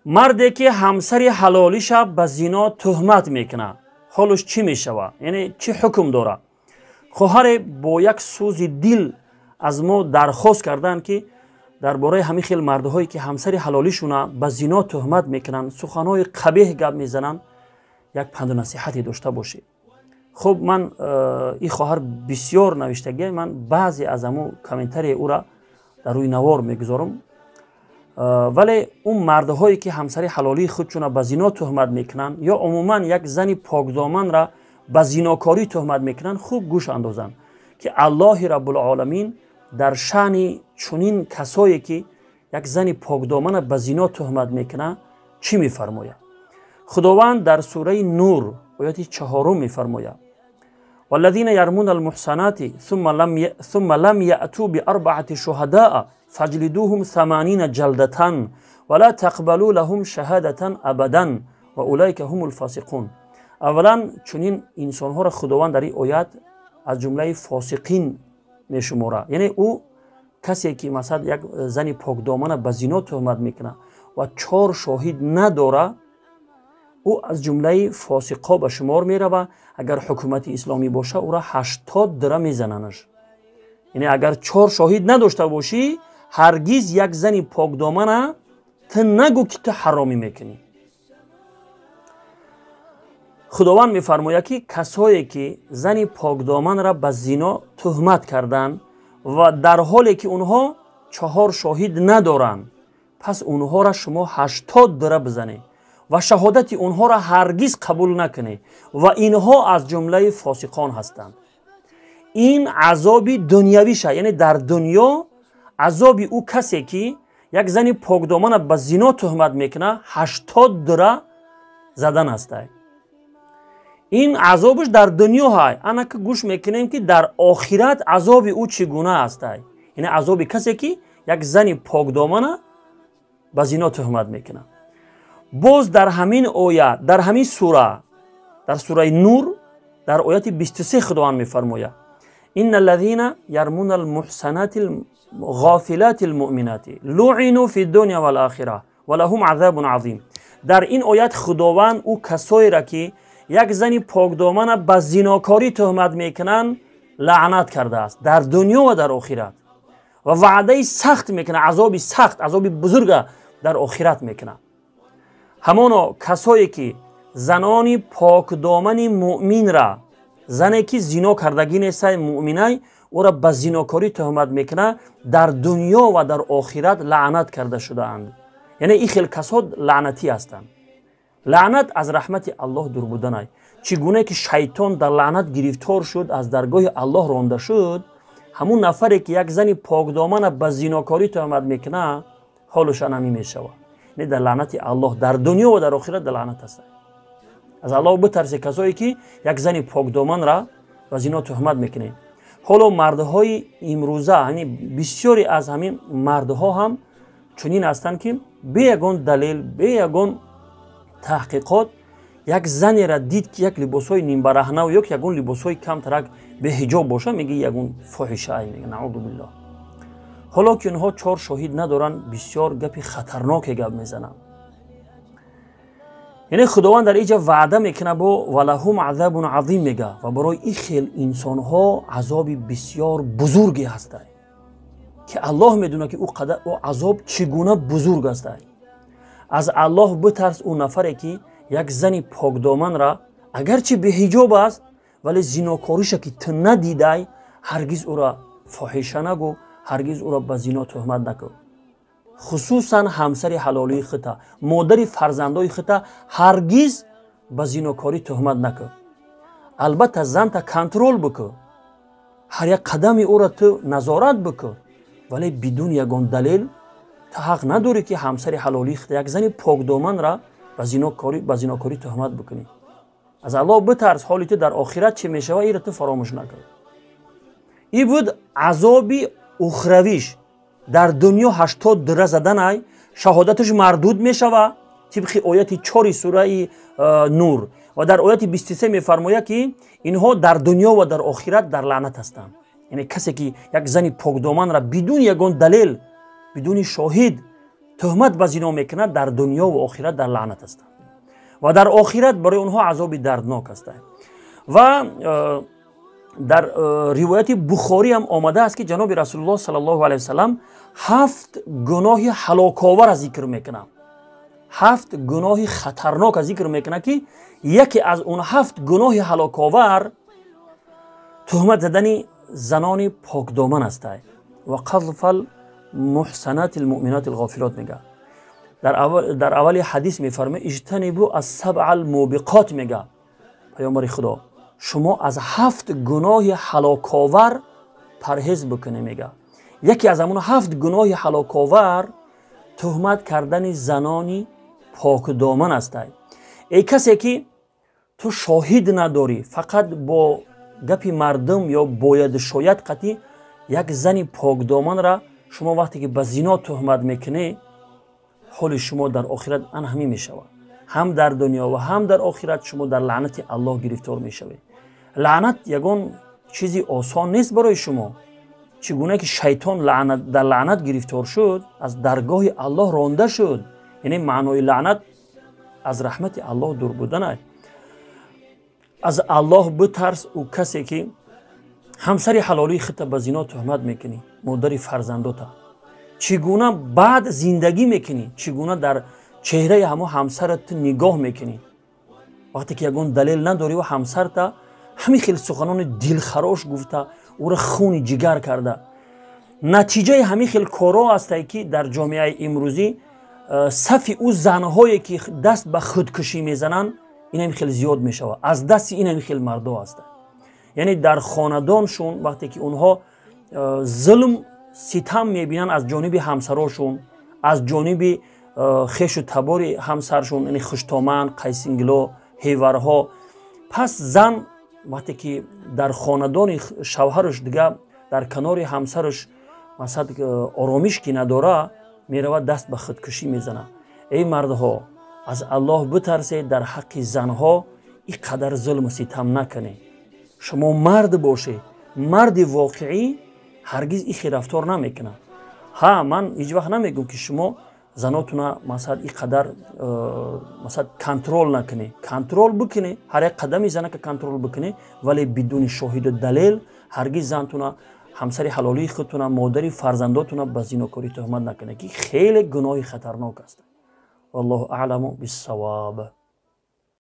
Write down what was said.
مرده که همسر حلالیش به زنا تهمت میکنه حالش چی میشوه؟ یعنی چی حکم داره؟ خواهر با یک سوز دل از ما درخواست کردن که درباره همین خیلی مردهایی که همسر حلالیشونه به زنا تهمت میکنن، سخنهای قبیح گپ میزنن، یک پند و نصیحتی داشته باشه. خب من این خواهر بسیار نوشتگی، من بعضی از امو کامنتری او را در روی نوار میگذارم. ولی اون مردهایی که همسر حلالی خودشون به زنا تهمت میکنن یا عموما یک زن پاکدامن را به زناکاری تهمت میکنن، خوب گوش اندازن که الله رب العالمین در شأن چنین کسایی که یک زن پاکدامن به زنا تهمت میکنه چی میفرماید؟ خداوند در سوره نور آیه 4 میفرماید: والذین یرمون المحصنات ثم لم یأتوا بأربعة شهداء فاجلدوهم 80 جلدة ولا تقبلوا لهم شهادة ابدا و اولئک هم الفاسقون. اولا چنین انسان ها را خداوند در این آیات از جمله فاسقین میشماره، یعنی او کسی که مثلا یک زن پاکدامن به زنا تهمت میکنه و 4 شاهد نداره، او از جمله فاسقا به شمار میره. اگر حکومت اسلامی باشه او را 80 دره میزننش. یعنی اگر 4 شاهد نداشته باشی هرگز یک زن پاکدامن تو نگو که تو حرامی میکنی. خداوند میفرماید که کسایی که زن پاکدامن را به زنا تهمت کردن و در حالی که اونها 4 شاهد ندارن، پس اونها را شما 80 دره بزنید و شهادت اونها را هرگز قبول نکنید و اینها از جمله فاسقان هستند. این عذابی دنیوی شه، یعنی در دنیا عذاب او کسی که یک زن پاکدامن به زنا تهمت میکنه 80 دره زدن است. این عذابش در دنیا های. انا که گوش میکنیم که در آخرت عذاب او چگونه است. یعنی عذاب کسی که یک زن پاکدامن به زنا تهمت میکنه. باز در همین آیه، در همین سوره، در سوره نور در آیه 23 خداوند میفرماید: ان الذين يرمون المحصنات الغافلات المؤمنات لعنوا في الدنيا والآخره ولهم عذاب عظیم. در این آیه خداوند او کسایی را که یک زن پاکدامن به زناکاری تهمت میکنن لعنت کرده است در دنیا و در آخرت و وعده سخت میکنه، عذاب سخت، عذاب بزرگ در آخرت میکنه. همانا کسایی که زنان پاکدامن مؤمن را، زنی که زنا کردگی نیست مؤمنه، او را به زناکاری تهمت میکنه، در دنیا و در آخرت لعنت کرده شده اند. یعنی این خیلی کسا لعنتی هستند. لعنت از رحمت الله دور بودن است. چگونه که شیطان در لعنت گرفتار شد، از درگاه الله رانده شد، همون نفری که یک زن پاکدامن به زناکاری تهمت میکنه حالش همین میشود. نه در لعنت الله در دنیا و در آخرت در لعنت است. از الله بترسید کسایی که یک زن پاکدامن را به زنا تهمت میکنه. حالا مردهای امروزه، یعنی بسیاری از همین مردها هم چنین هستند که به یگان دلیل، به یگان تحقیقات یک زنی را دید که یک لباسای نیم برهنه و یک یگان لباسای کم ترک به حجاب باشه، میگه یگان فاحشه ای، میگه نعوذ بالله. حالا که اونها 4 شاهد ندارن بسیار گپی خطرناک گپ میزنن. یعنی خداوند در اینجا وعده میکنه با ولهم عذاب عظیم میگه و برای این خیل انسان ها عذاب بسیار بزرگی هست که الله میدونه که او عذاب چگونه بزرگ است. از الله بترس اون نفری که یک زن پاکدامن را اگرچه به حجاب است ولی زناکاریش که تو ندیدی هرگز او را فاحشه نگو، هرگز او را به زنا تهمت نکن. خصوصا همسر حلالی خطا، مادر فرزندای خطا هرگز به زناکاری تهمت نکن. البته زن تا کنترل بکن، هر یک قدم او را تو نظارت بکن، ولی بدون یگان دلیل تو حق نداری که همسر حلالی خطا یک زن پاکدامن را به زناکاری تهمت بکنی. از الله بترس، حالی تو در آخرت چه میشه و این را تو فراموش نکن. این بود عذابی اخرویش. در دنیا 80 دره زدن ای شهادتش مردود میشوه طبق آیت 4 سوره نور و در آیت 23 میفرماید که اینها در دنیا و در آخرت در لعنت هستند. یعنی کسی که یک زن پاکدامن را بدون یگان دلیل، بدون شاهد تهمت به زنا میکنند در دنیا و آخرت در لعنت هستند و در آخرت برای اونها عذاب دردناک است. و در روایت بخاری هم آمده است که جناب رسول الله صلی الله علیه و سلم 7 گناه هلاک‌آور را ذکر میکنند. 7 گناه خطرناک ذکر میکنه که یکی از اون 7 گناه هلاک‌آور تهمت زدن زنان پاکدامن است و قذف المحصنات المؤمنات الغافلات میگه. در اول حدیث میفرمه اجتنبوا از 7 الموبقات میگه پیامبر خدا شما از 7 گناه هلاک‌آور پرهیز بکنه میگه. یکی از همون 7 گناه هلاک‌آور تهمت کردن زنانی پاکدامن است. ای کسی که تو شاهد نداری فقط با گپی مردم یا باید شاید قطعی یک زنی پاکدامن را شما وقتی که به زنا تهمت میکنه حال شما در آخرت همین میشود. هم در دنیا و هم در آخرت شما در لعنت الله گرفتار میشوید. لعنت یگان چیزی آسان نیست برای شما. چگونه که شیطان در لعنت گرفتار شد از درگاه الله رانده شد. یعنی معنای لعنت از رحمت الله دور بودن است. از الله بترس او کسی که همسر حلالی خود به زنا تهمت میکنی مادر فرزنداتا چگونه بعد زندگی میکنی چگونه در چهره همه همسرت نگاه میکنی وقتی که یگان دلیل نداری و همسرت همین خیلی سخنان دلخراش گفته او را خون جگر کرده. نتیجه همین خیلی کارا است که در جامعه امروزی صف او زنهایی که دست به خودکشی میزنن این هم خیلی زیاد میشود. از دست این هم خیلی مردا هستند. یعنی در خاندانشون وقتی که اونها ظلم ستم میبینن از جانب همسراشون از جانب خیش و تبار همسرشون یعنی خشتامن قیسینگلا هیورها پس زن وقتی که در خاندان شوهرش دیگه در کنار همسرش مثلا آرامش که نداره میرود دست به خودکشی میزنه. ای مردها از الله بترسید در حق زنها این قدر ظلم و ستم نکنید. شما مرد باشه مرد واقعی هرگز این رفتار نمیکنه. ها من هیچ وقت نمیگم که شما زناتون مثلا این قدر مثلا کنترل نکنه. کنترل بکنه هر یک قدمی زنه که کنترل بکنه ولی بدون شاهد و دلیل هرگز زنتون همسر حلالی خودتون مادر فرزنداتون به زناکاری تهمت نکنه که خیلی گناه خطرناک است. والله اعلم بالصواب.